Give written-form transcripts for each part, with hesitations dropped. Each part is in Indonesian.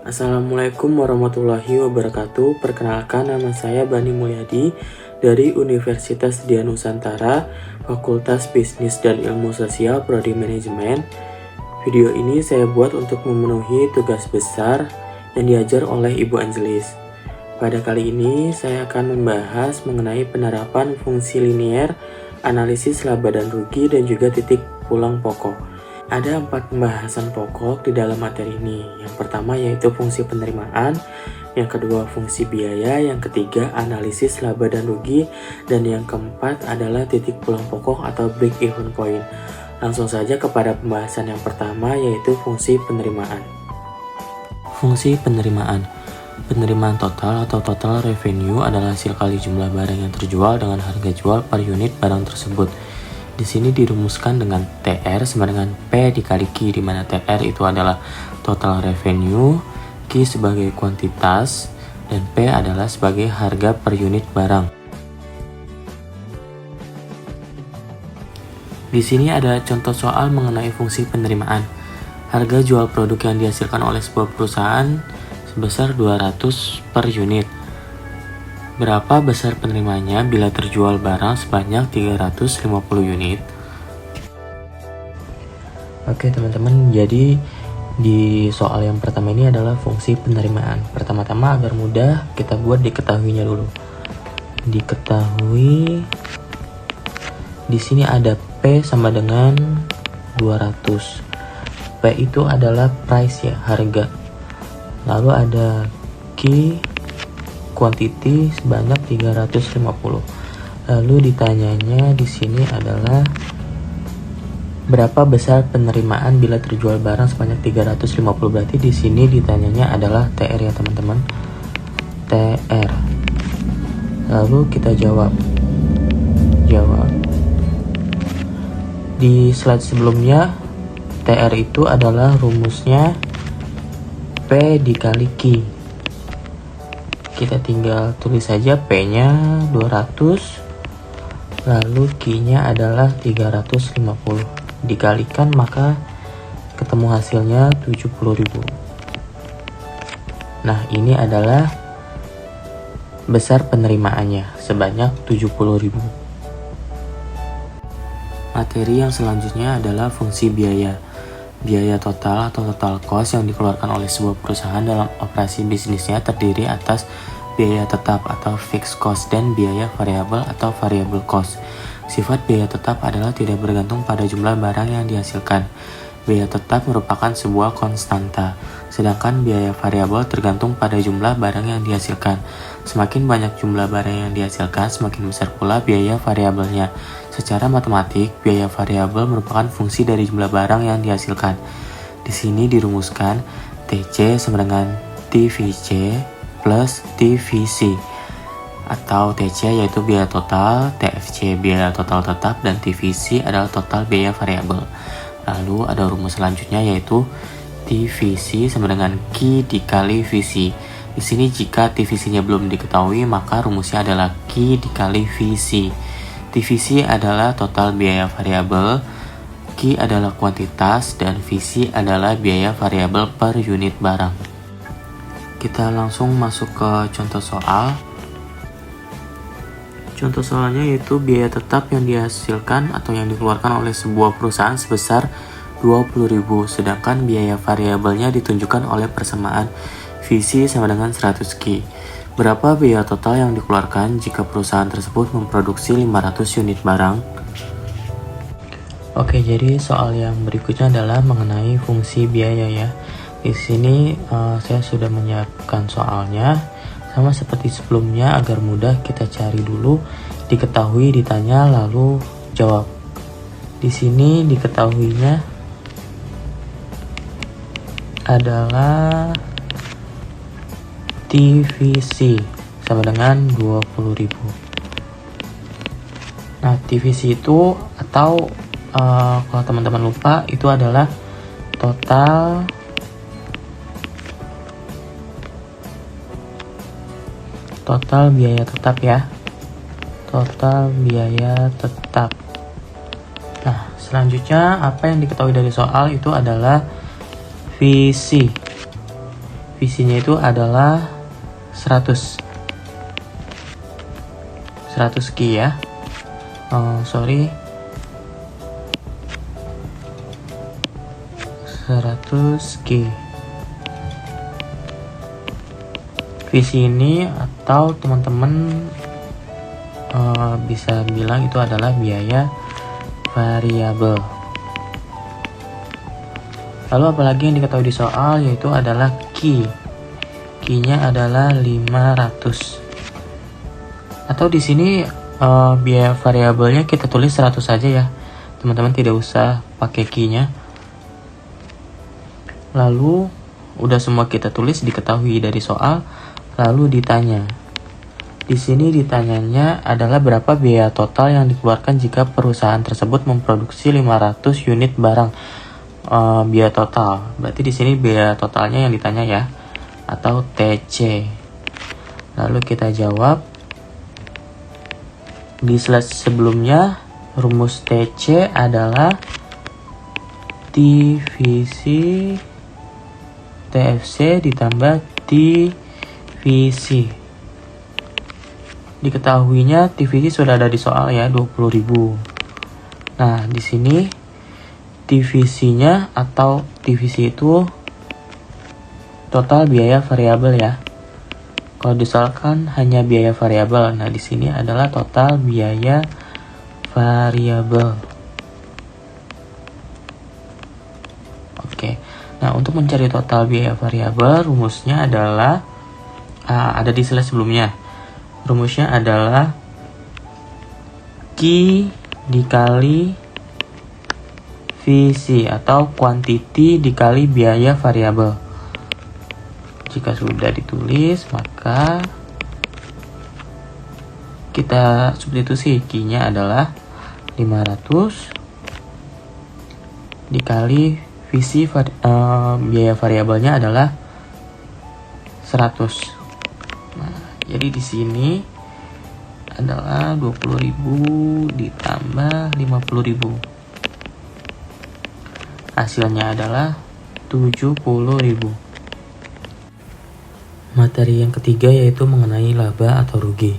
Assalamualaikum warahmatullahi wabarakatuh. Perkenalkan, nama saya Bani Mulyadi dari Universitas Dian Nusantara, Fakultas Bisnis dan Ilmu Sosial, Prodi Manajemen. Video ini saya buat untuk memenuhi tugas besar yang diajar oleh Ibu Angelis. Pada kali ini saya akan membahas mengenai penerapan fungsi linier, analisis laba dan rugi, dan juga titik pulang pokok. Ada 4 pembahasan pokok di dalam materi ini. Yang pertama yaitu fungsi penerimaan, yang kedua fungsi biaya, yang ketiga analisis laba dan rugi, dan yang keempat adalah titik pulang pokok atau break even point. Langsung saja kepada pembahasan yang pertama yaitu fungsi penerimaan. Fungsi penerimaan. Penerimaan total atau total revenue adalah hasil kali jumlah barang yang terjual dengan harga jual per unit barang tersebut. Di sini dirumuskan dengan TR sama dengan P dikali Q, di mana TR itu adalah total revenue, Q sebagai kuantitas, dan P adalah sebagai harga per unit barang. Di sini ada contoh soal mengenai fungsi penerimaan. Harga jual produk yang dihasilkan oleh sebuah perusahaan sebesar 200 per unit. Berapa besar penerimaannya bila terjual barang sebanyak 350 unit? Oke teman-teman, jadi di soal yang pertama ini adalah fungsi penerimaan. Pertama-tama agar mudah kita buat diketahuinya dulu. Diketahui di sini ada P sama dengan 200. P itu adalah price ya, harga. Lalu ada Q, quantity sebanyak 350. Lalu ditanyanya di sini adalah berapa besar penerimaan bila terjual barang sebanyak 350. Berarti di sini ditanyanya adalah TR ya teman-teman. TR. Lalu kita jawab. Di slide sebelumnya TR itu adalah rumusnya P dikali Q. Kita tinggal tulis saja P-nya 200, lalu Q-nya adalah 350. Dikalikan maka ketemu hasilnya 70.000. Nah, ini adalah besar penerimaannya sebanyak 70.000. Materi yang selanjutnya adalah fungsi biaya. Biaya total atau total cost yang dikeluarkan oleh sebuah perusahaan dalam operasi bisnisnya terdiri atas biaya tetap atau fixed cost dan biaya variabel atau variable cost. Sifat biaya tetap adalah tidak bergantung pada jumlah barang yang dihasilkan. Biaya tetap merupakan sebuah konstanta, sedangkan biaya variabel tergantung pada jumlah barang yang dihasilkan. Semakin banyak jumlah barang yang dihasilkan, semakin besar pula biaya variabelnya. Secara matematik, biaya variabel merupakan fungsi dari jumlah barang yang dihasilkan. Di sini dirumuskan TC sama dengan TVC plus TVC, atau TC yaitu biaya total, TFC biaya total tetap, dan TVC adalah total biaya variabel. Lalu ada rumus selanjutnya yaitu TVC sama dengan Q dikali VC. Di sini jika TVC-nya belum diketahui, maka rumusnya adalah Q dikali VC. TVC adalah total biaya variabel, Q adalah kuantitas, dan VC adalah biaya variabel per unit barang. Kita langsung masuk ke contoh soal. Contoh soalnya yaitu biaya tetap yang dihasilkan atau yang dikeluarkan oleh sebuah perusahaan sebesar 20.000, sedangkan biaya variabelnya ditunjukkan oleh persamaan VC sama dengan 100Q. Berapa biaya total yang dikeluarkan jika perusahaan tersebut memproduksi 500 unit barang? Oke, jadi soal yang berikutnya adalah mengenai fungsi biaya ya. Di sini saya sudah menyiapkan soalnya sama seperti sebelumnya agar mudah kita cari dulu, diketahui, ditanya, lalu jawab. Di sini diketahuinya adalah TVC sama dengan 20.000. Nah, TVC itu atau kalau teman-teman lupa itu adalah total biaya tetap ya. Total biaya tetap. Nah, selanjutnya apa yang diketahui dari soal itu adalah VC. visinya itu adalah 100 Ki ya. 100 Ki. Visi ini atau teman-teman bisa bilang itu adalah biaya variabel. Lalu apalagi yang diketahui di soal yaitu adalah Ki. Ki-nya adalah 500. Atau di sini biaya variabelnya kita tulis 100 saja ya. Teman-teman tidak usah pakai Ki-nya. Lalu udah semua kita tulis diketahui dari soal, lalu ditanya. Di sini ditanyanya adalah berapa biaya total yang dikeluarkan jika perusahaan tersebut memproduksi 500 unit barang. Biaya total. Berarti di sini biaya totalnya yang ditanya ya, atau TC. Lalu kita jawab. Di slide sebelumnya rumus TC adalah divisi TFC ditambah divisi. Diketahuinya divisi sudah ada di soal ya, 20.000. Nah, di sini divisinya atau divisi itu total biaya variabel ya. Kalau disoalkan hanya biaya variabel. Nah, di sini adalah total biaya variabel. Oke. Nah, untuk mencari total biaya variabel, rumusnya adalah ada di slide sebelumnya. Rumusnya adalah Ki dikali visi atau quantity dikali biaya variabel. Jika sudah ditulis, maka kita substitusi. Ki-nya adalah 500 dikali visi biaya variabelnya adalah 100. Jadi di sini adalah 20.000 ditambah 50.000. Hasilnya adalah 70.000. Materi yang ketiga yaitu mengenai laba atau rugi.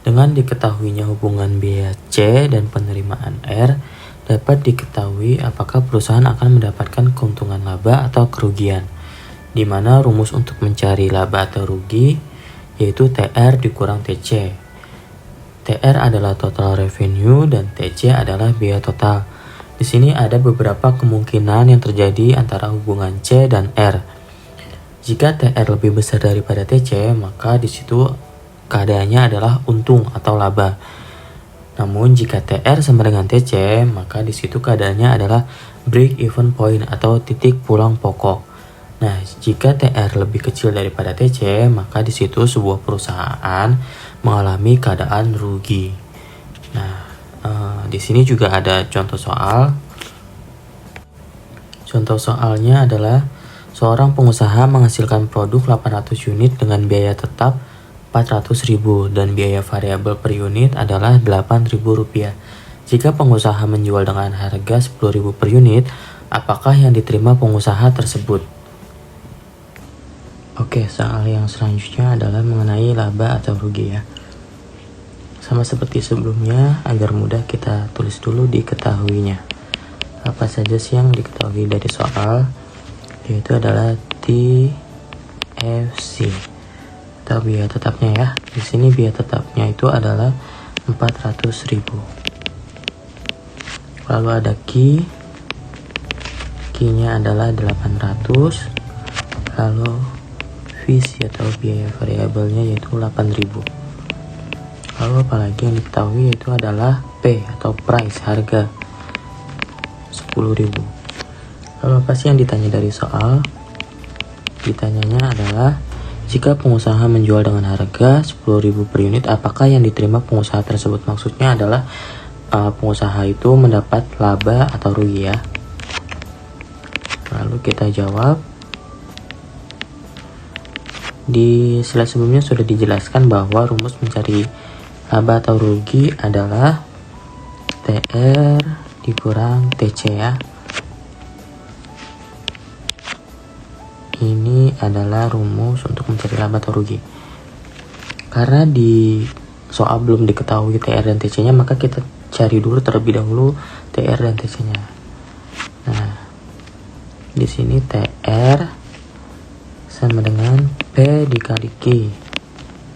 Dengan diketahuinya hubungan biaya C dan penerimaan R, dapat diketahui apakah perusahaan akan mendapatkan keuntungan laba atau kerugian. Di mana rumus untuk mencari laba atau rugi yaitu TR dikurang TC. TR adalah total revenue dan TC adalah biaya total. Di sini ada beberapa kemungkinan yang terjadi antara hubungan C dan R. Jika TR lebih besar daripada TC, maka di situ keadaannya adalah untung atau laba. Namun jika TR sama dengan TC, maka di situ keadaannya adalah break even point atau titik pulang pokok. Nah, jika TR lebih kecil daripada TC, maka di situ sebuah perusahaan mengalami keadaan rugi. Nah, di sini juga ada contoh soal. Contoh soalnya adalah seorang pengusaha menghasilkan produk 800 unit dengan biaya tetap 400.000 dan biaya variabel per unit adalah Rp8.000. Jika pengusaha menjual dengan harga 10.000 per unit, apakah yang diterima pengusaha tersebut? Oke, soal yang selanjutnya adalah mengenai laba atau rugi ya. Sama seperti sebelumnya, agar mudah kita tulis dulu diketahuinya. Apa saja sih yang diketahui dari soal? Yaitu adalah TFC atau biaya tetapnya ya. Di sini biaya tetapnya itu adalah 400.000. Lalu ada Ki. Ki-nya adalah 800. Lalu visi atau biaya variabelnya yaitu 8.000. Lalu apalagi yang diketahui yaitu adalah P atau price, harga 10.000. Lalu apa sih yang ditanya dari soal? Ditanyanya adalah jika pengusaha menjual dengan harga 10.000 per unit, apakah yang diterima pengusaha tersebut? Maksudnya adalah pengusaha itu mendapat laba atau rugi ya. Lalu kita jawab. Di slide sebelumnya sudah dijelaskan bahwa rumus mencari laba atau rugi adalah TR dikurang TC ya. ini adalah rumus untuk mencari laba atau rugi. Karena di soal belum diketahui TR dan TC-nya, maka kita cari dulu terlebih dahulu TR dan TC-nya. Nah, di sini TR sama dengan P dikali Q,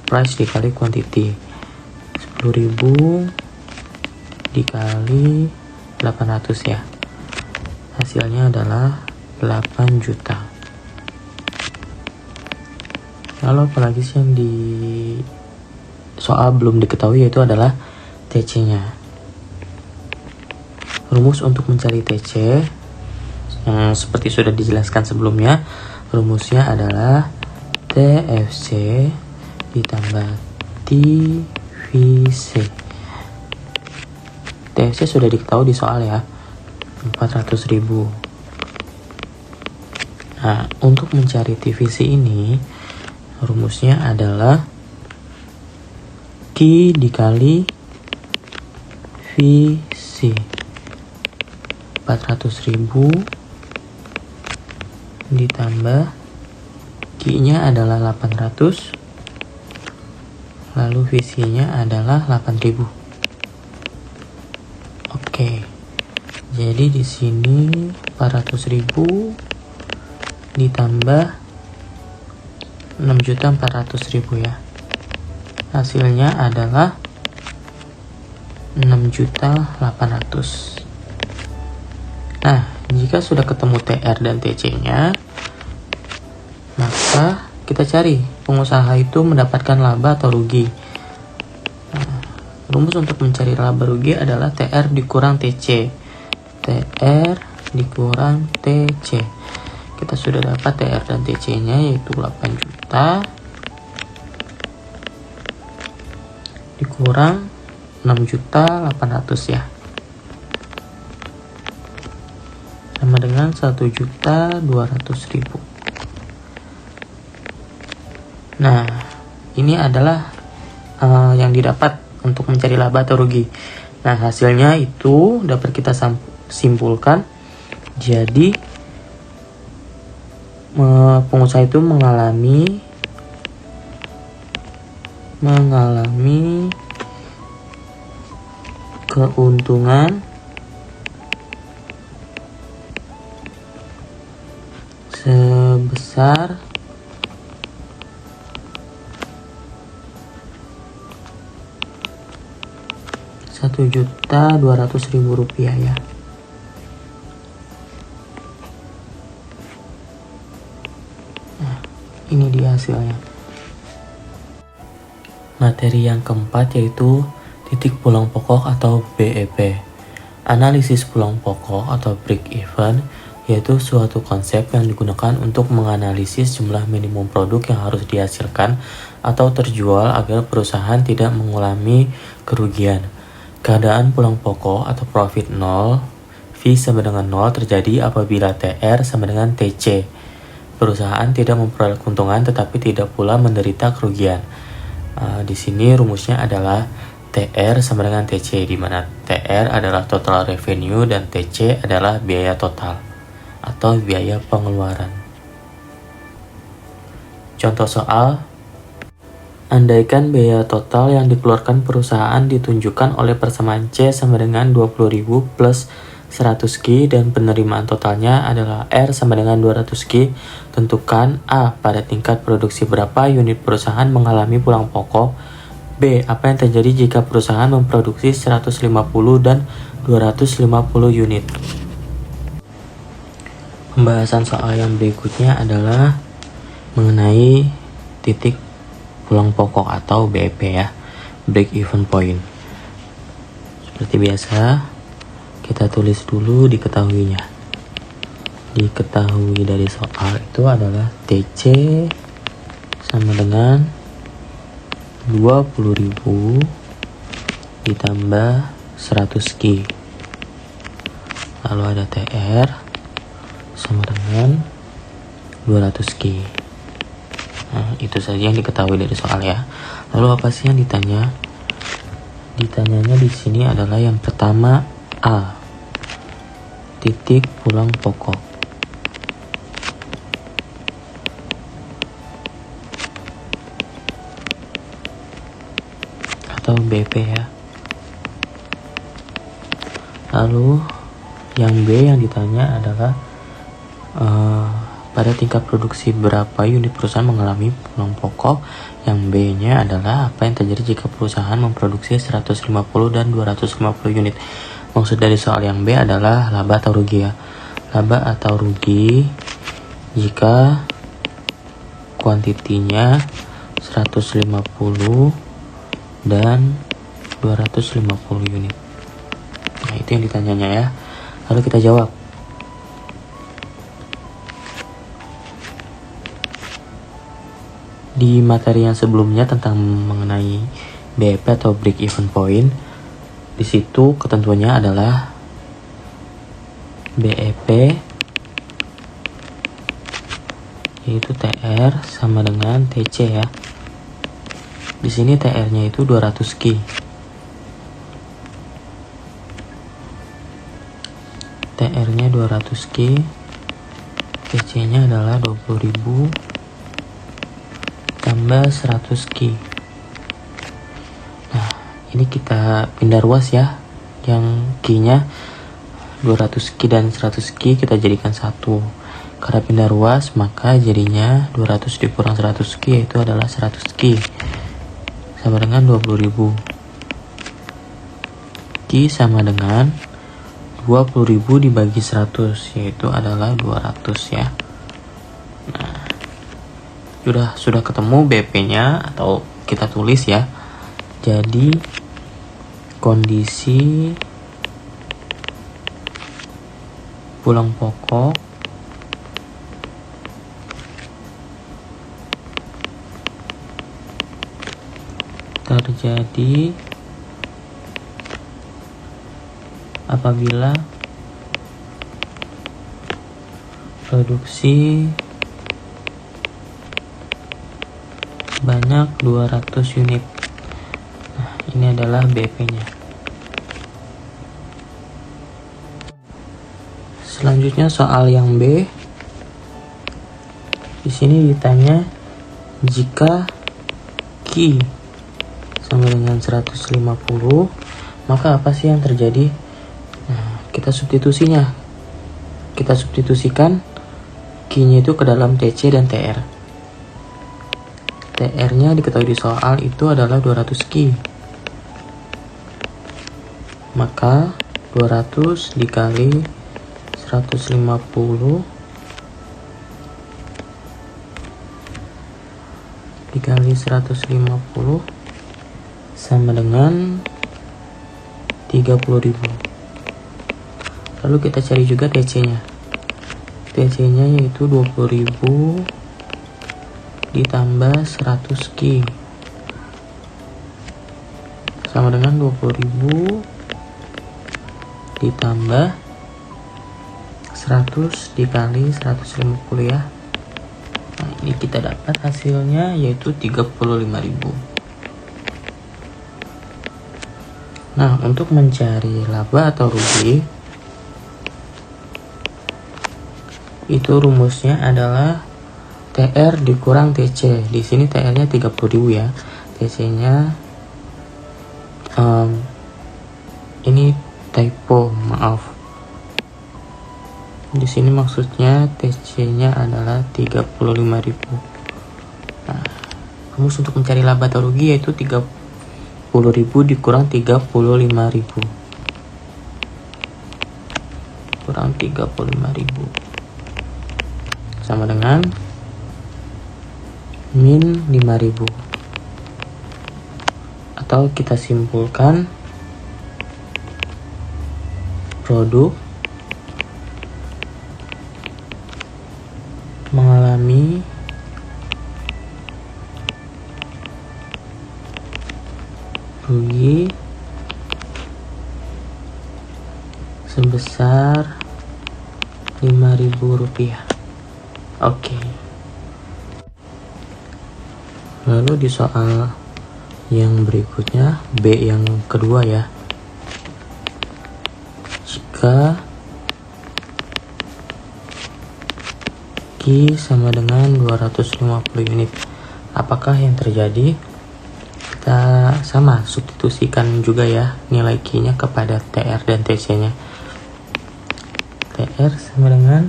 price dikali quantity. 10.000 dikali 800 ya. Hasilnya adalah 8 juta. Lalu apalagi sih yang di soal belum diketahui, yaitu adalah TC-nya. Rumus untuk mencari TC yang seperti sudah dijelaskan sebelumnya, rumusnya adalah TFC ditambah TVC. TFC sudah diketahui di soal ya, 400.000. Nah, untuk mencari TVC ini rumusnya adalah Q dikali VC. 400.000 ditambah Q-nya adalah 800, lalu VC-nya adalah 8.000. Oke. Jadi di sini 400.000 ditambah 6.400.000 ya. Hasilnya adalah 6.800.000. Nah, jika sudah ketemu TR dan TC-nya, maka kita cari pengusaha itu mendapatkan laba atau rugi. Nah, rumus untuk mencari laba rugi adalah TR dikurang TC. TR dikurang TC. Kita sudah dapat TR dan TC-nya, yaitu 8 juta dikurang 6.800.000 ya, sama dengan 1.200.000. Nah, ini adalah yang didapat untuk mencari laba atau rugi. Nah, hasilnya itu dapat kita simpulkan. Jadi pengusaha itu mengalami keuntungan sebesar Rp1.200.000 ya. Nah, ini dia hasilnya. Materi yang keempat yaitu titik pulang pokok atau BEP. Analisis pulang pokok atau break even yaitu suatu konsep yang digunakan untuk menganalisis jumlah minimum produk yang harus dihasilkan atau terjual agar perusahaan tidak mengalami kerugian. Keadaan pulang pokok atau profit 0, V sama dengan 0 terjadi apabila TR sama dengan TC. Perusahaan tidak memperoleh keuntungan tetapi tidak pula menderita kerugian. Di sini rumusnya adalah TR sama dengan TC, di mana TR adalah total revenue dan TC adalah biaya total atau biaya pengeluaran. Contoh soal, andaikan biaya total yang dikeluarkan perusahaan ditunjukkan oleh persamaan C sama dengan 20.000 plus 100Q dan penerimaan totalnya adalah R sama dengan 200Q. Tentukan A. Pada tingkat produksi berapa unit perusahaan mengalami pulang pokok. B. Apa yang terjadi jika perusahaan memproduksi 150 dan 250 unit. Pembahasan soal yang berikutnya adalah mengenai titik pulang pokok atau BEP ya, break even point. Seperti biasa, kita tulis dulu diketahuinya. Diketahui dari soal itu adalah TC sama dengan 20.000 ditambah 100Q. Lalu ada TR sama dengan 200Q. Nah, itu saja yang diketahui dari soal ya. Lalu apa sih yang ditanya? Ditanyanya di sini adalah yang pertama A. Titik pulang pokok. atau BP ya. Lalu yang B yang ditanya adalah pada tingkat produksi berapa unit perusahaan mengalami pulang pokok. Yang B-nya adalah apa yang terjadi jika perusahaan memproduksi 150 dan 250 unit. Maksud dari soal yang B adalah laba atau rugi ya. Laba atau rugi jika kuantitinya 150 dan 250 unit. Nah, itu yang ditanyanya ya. Lalu kita jawab. Di materi yang sebelumnya tentang mengenai BEP atau break even point, di situ ketentuannya adalah BEP yaitu TR sama dengan TC ya. Di sini TR-nya itu 200 Ki. TR-nya 200 Ki. TC-nya adalah 20.000 tambah 100 Ki. Nah, ini kita pindah ruas ya. Yang Ki-nya 200 Ki dan 100 Ki kita jadikan satu. Karena pindah ruas, maka jadinya 200 dikurang 100 Ki yaitu adalah 100 Ki. Sama dengan 20.000. Ki sama dengan 20.000 dibagi 100 yaitu adalah 200 ya. Nah, sudah ketemu BP-nya atau kita tulis ya. Jadi kondisi pulang pokok terjadi apabila produksi banyak 200 unit. Nah, ini adalah BP-nya. Selanjutnya soal yang B. Di sini ditanya jika Ki sama dengan 150, maka apa sih yang terjadi? Nah, kita substitusinya. Kita substitusikan Ki-nya itu ke dalam TC dan TR. TR-nya diketahui di soal itu adalah 200 Ki. Maka 200 dikali 150 dikali 150 sama dengan 30.000. Lalu kita cari juga TC-nya. TC-nya yaitu 20.000 ditambah 100 Ki sama dengan 20.000 ditambah 100 dikali 150 ya. Nah, ini kita dapat hasilnya yaitu 35.000. Nah, untuk mencari laba atau rugi itu rumusnya adalah TR dikurang TC. Di sini TR-nya 30.000 ya. TC-nya ini typo, maaf. Di sini maksudnya TC-nya adalah 35.000. Nah, rumus untuk mencari laba atau rugi yaitu 30.000 dikurang 35.000. Kurang 35.000. Sama dengan min 5.000. Atau kita simpulkan produk mengalami rugi sebesar Rp5.000. Oke. Lalu di soal yang berikutnya, B yang kedua ya. Jika Ki sama dengan 250 unit, apakah yang terjadi? kita sama substitusikan juga ya nilai Q nya kepada TR dan TC nya. TR sama dengan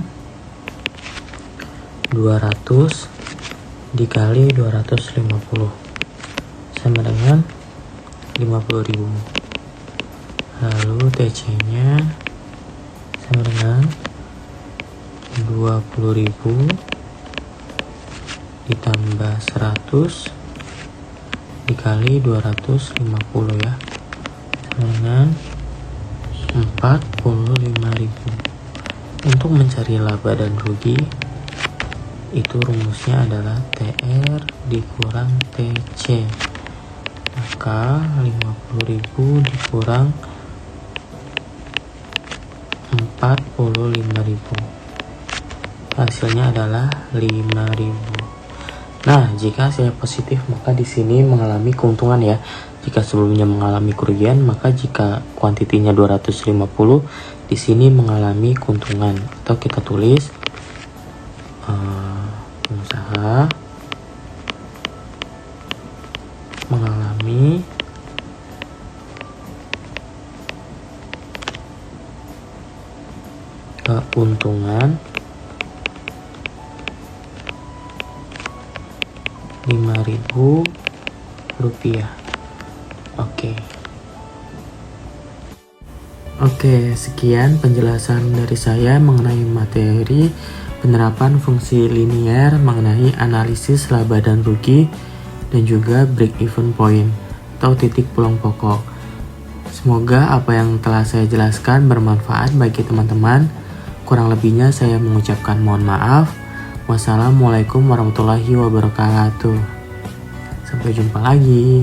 200 dikali 250 sama dengan 50.000. Lalu TC nya sama dengan 20.000 ditambah 100 dikali 250 ya, sama dengan 45.000. Untuk mencari laba dan rugi itu rumusnya adalah TR dikurang TC, maka 50.000 dikurang 45.000, hasilnya adalah 5.000. Nah, jika hasilnya positif maka di sini mengalami keuntungan ya. Jika sebelumnya mengalami kerugian, maka jika kuantitinya 250 di sini mengalami keuntungan. Atau kita tulis pengusaha mengalami keuntungan 5.000 rupiah. Oke, sekian penjelasan dari saya mengenai materi penerapan fungsi linier mengenai analisis laba dan rugi dan juga break even point atau titik pulang pokok. Semoga apa yang telah saya jelaskan bermanfaat bagi teman-teman. Kurang lebihnya saya mengucapkan mohon maaf. Wassalamualaikum warahmatullahi wabarakatuh. Sampai jumpa lagi.